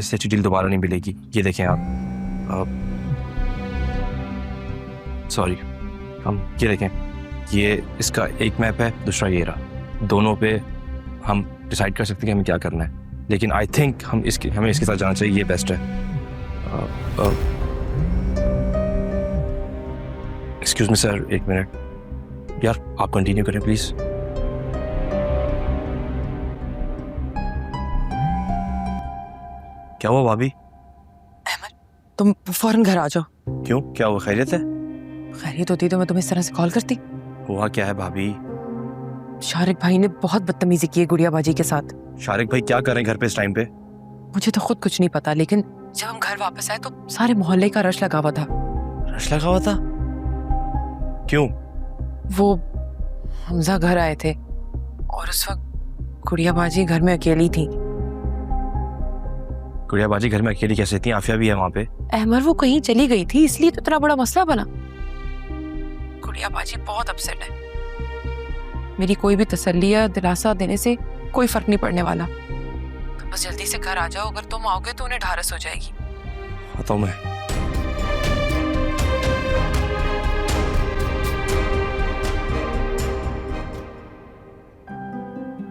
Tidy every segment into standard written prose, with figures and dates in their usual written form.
इससे अच्छी डील दोबारा नहीं मिलेगी। ये देखें आप, सॉरी, हम ये देखें, ये इसका एक मैप है, दूसरा ये रहा। दोनों पे हम डिसाइड कर सकते हैं कि हमें क्या करना है, लेकिन आई थिंक हमें इसके साथ जाना चाहिए, ये बेस्ट है। एक्सक्यूज मी सर, एक मिनट यार, आप कंटिन्यू करें प्लीज। क्या हुआ भाभी? अहमद, तुम फौरन घर आ जाओ। क्यों, क्या हुआ? खैरियत है? खैरियत होती तो मैं तुम्हें इस तरह से कॉल करती। हुआ क्या है भाभी? शारिक भाई ने बहुत बदतमीजी की है गुड़िया बाजी के साथ। शारिक भाई क्या कर रहे हैं घर पे इस टाइम पे? मुझे तो खुद कुछ नहीं पता, लेकिन जब हम घर वापस आए तो सारे मोहल्ले का रश लगा हुआ था। रश लगा हुआ था? क्यों? वो हमजा घर आए थे और उस वक्त गुड़िया बाजी घर में अकेली थी। गुड़िया बाजी घर में अकेली कैसे थी? आफिया भी है वहां पे। अहमद, वो कहीं चली गई थी, इसलिए तो इतना बड़ा मसला बना। गुड़िया बाजी बहुत अपसेट है। मेरी कोई भी तसल्ली या दिलासा देने से कोई फर्क नहीं पड़ने वाला। तुम बस जल्दी से घर आ जाओ, अगर तुम आओगे तो उन्हें ढारस हो जाएगी। आता हूं मैं।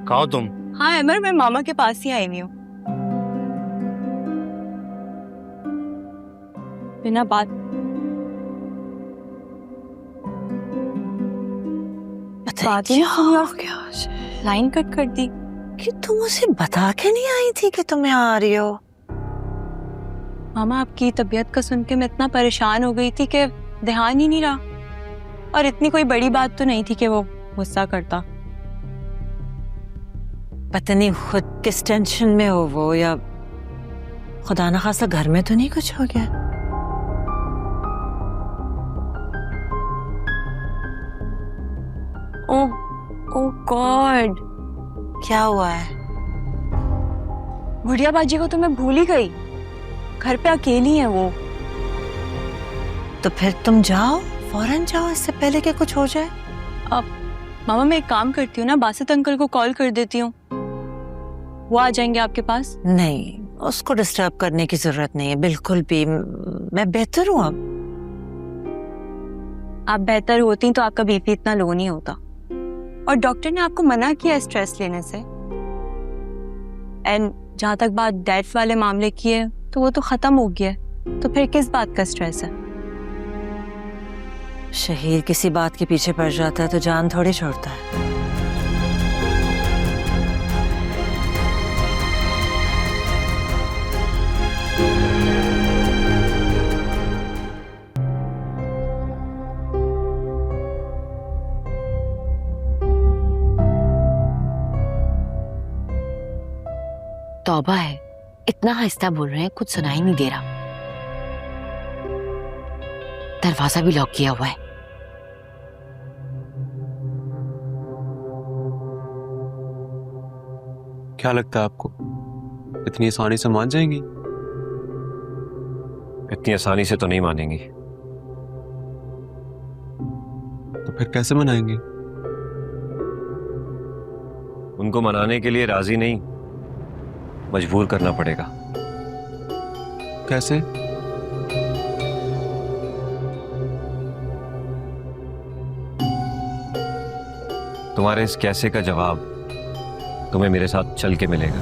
कहाँ हो तुम? हाँ अमर, मैं मामा के पास ही आई हुई हूँ। बिना बात बात ही नहीं, लाइन कट कर दी। कि तुम उसे बता के नहीं आई थी कि तुम्हें आ रही हो? मामा, आपकी तबीयत का सुन के मैं इतना परेशान हो गई थी कि ध्यान ही नहीं रहा। और इतनी कोई बड़ी बात तो नहीं थी कि वो गुस्सा करता। पता नहीं खुद किस टेंशन में हो वो, या खुदा ना खासा घर में तो नहीं कुछ हो गया? ओह गॉड, क्या हुआ है? गुड़िया बाजी को तो मैं भूल ही गई। घर पे अकेली है वो। तो फिर तुम जाओ, फौरन जाओ, इससे पहले कि कुछ हो जाए। अब मामा, मैं एक काम करती हूँ ना, बासित अंकल को कॉल कर देती हूँ, वो आ जाएंगे आपके पास। नहीं, उसको डिस्टर्ब करने की जरूरत नहीं है बिल्कुल भी। मैं बेहतर हूँ अब। आप बेहतर होती तो आपका बीपी इतना लो नहीं होता। और डॉक्टर ने आपको मना किया स्ट्रेस लेने से। एंड जहां तक बात डेथ वाले मामले की है, तो वो तो खत्म हो गया है, तो फिर किस बात का स्ट्रेस है? शहीर किसी बात के पीछे पड़ जाता है तो जान थोड़ी छोड़ता है। तौबा है, इतना आहिस्ता बोल रहे हैं, कुछ सुनाई नहीं दे रहा। दरवाजा भी लॉक किया हुआ है। क्या लगता है आपको, इतनी आसानी से मान जाएंगी? इतनी आसानी से तो नहीं मानेंगी। तो फिर कैसे मनाएंगे? उनको मनाने के लिए राजी नहीं, मजबूर करना पड़ेगा। कैसे? तुम्हारे इस कैसे का जवाब तुम्हें मेरे साथ चल के मिलेगा।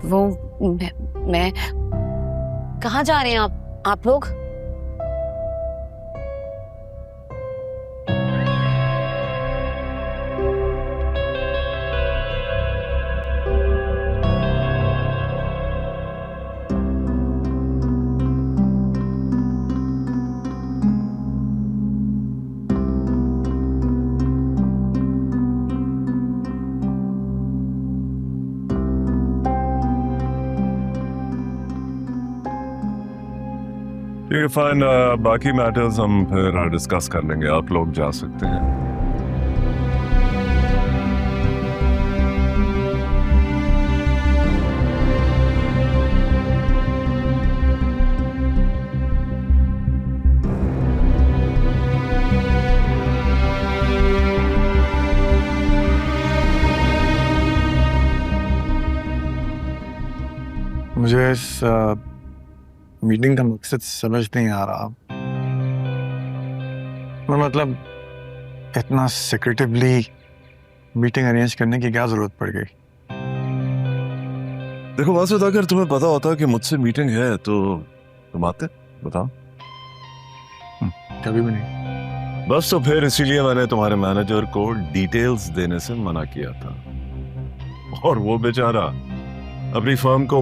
वो मैं कहाँ जा रहे हैं आप लोग? ठीक है फाइन, बाकी मैटर्स हम फिर डिस्कस कर लेंगे, आप लोग जा सकते हैं। मुझे इस मीटिंग का मकसद समझ नहीं आ रहा। मतलब इतना सिक्रेटिवली मीटिंग अरेंज करने की क्या जरूरत पड़ गई? देखो वासुद, अगर तुम्हें पता होता कि मुझसे मीटिंग है तो तुम आते, बताओ। कभी भी नहीं। बस तो फिर इसीलिए मैंने तुम्हारे मैनेजर को डिटेल्स देने से मना किया था, और वो बेचारा अपनी फर्म को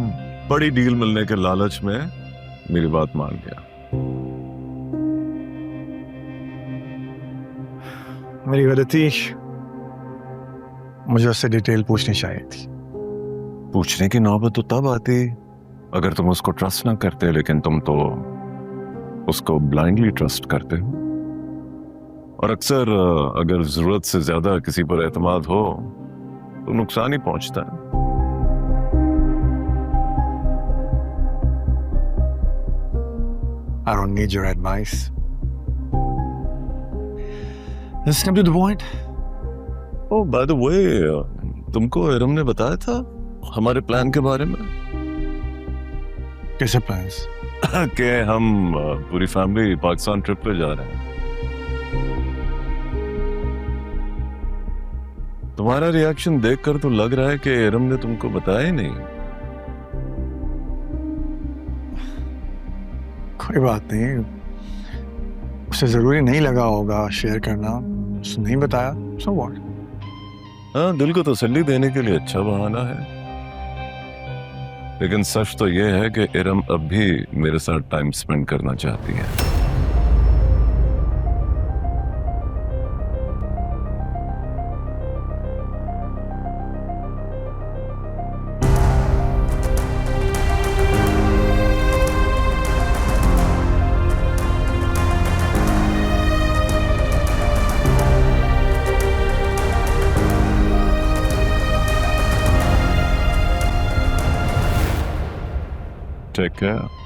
बड़ी डील मिलने के लालच में मेरी बात मान गया। मेरी गलती, मुझे उससे डिटेल पूछनी चाहिए थी। पूछने की नौबत तो तब आती अगर तुम उसको ट्रस्ट ना करते, लेकिन तुम तो उसको ब्लाइंडली ट्रस्ट करते हो, और अक्सर अगर जरूरत से ज्यादा किसी पर एतमाद हो तो नुकसान ही पहुंचता है। I don't need your advice. Let's come to the point. Oh, by the way, तुमको इरम ने बताया था हमारे प्लान के बारे में? कैसे प्लान्स? कि हम पूरी फैमिली पाकिस्तान ट्रिप पे जा रहे हैं। तुम्हारा रिएक्शन देखकर तो लग रहा है कि इरम ने तुमको बताया ही नहीं। कोई बात नहीं, उसे जरूरी नहीं लगा होगा शेयर करना, उसने नहीं बताया, so what? हाँ, दिल को तसल्ली देने के लिए अच्छा बहाना है, लेकिन सच तो यह है कि इरम अब भी मेरे साथ टाइम स्पेंड करना चाहती है। Take care.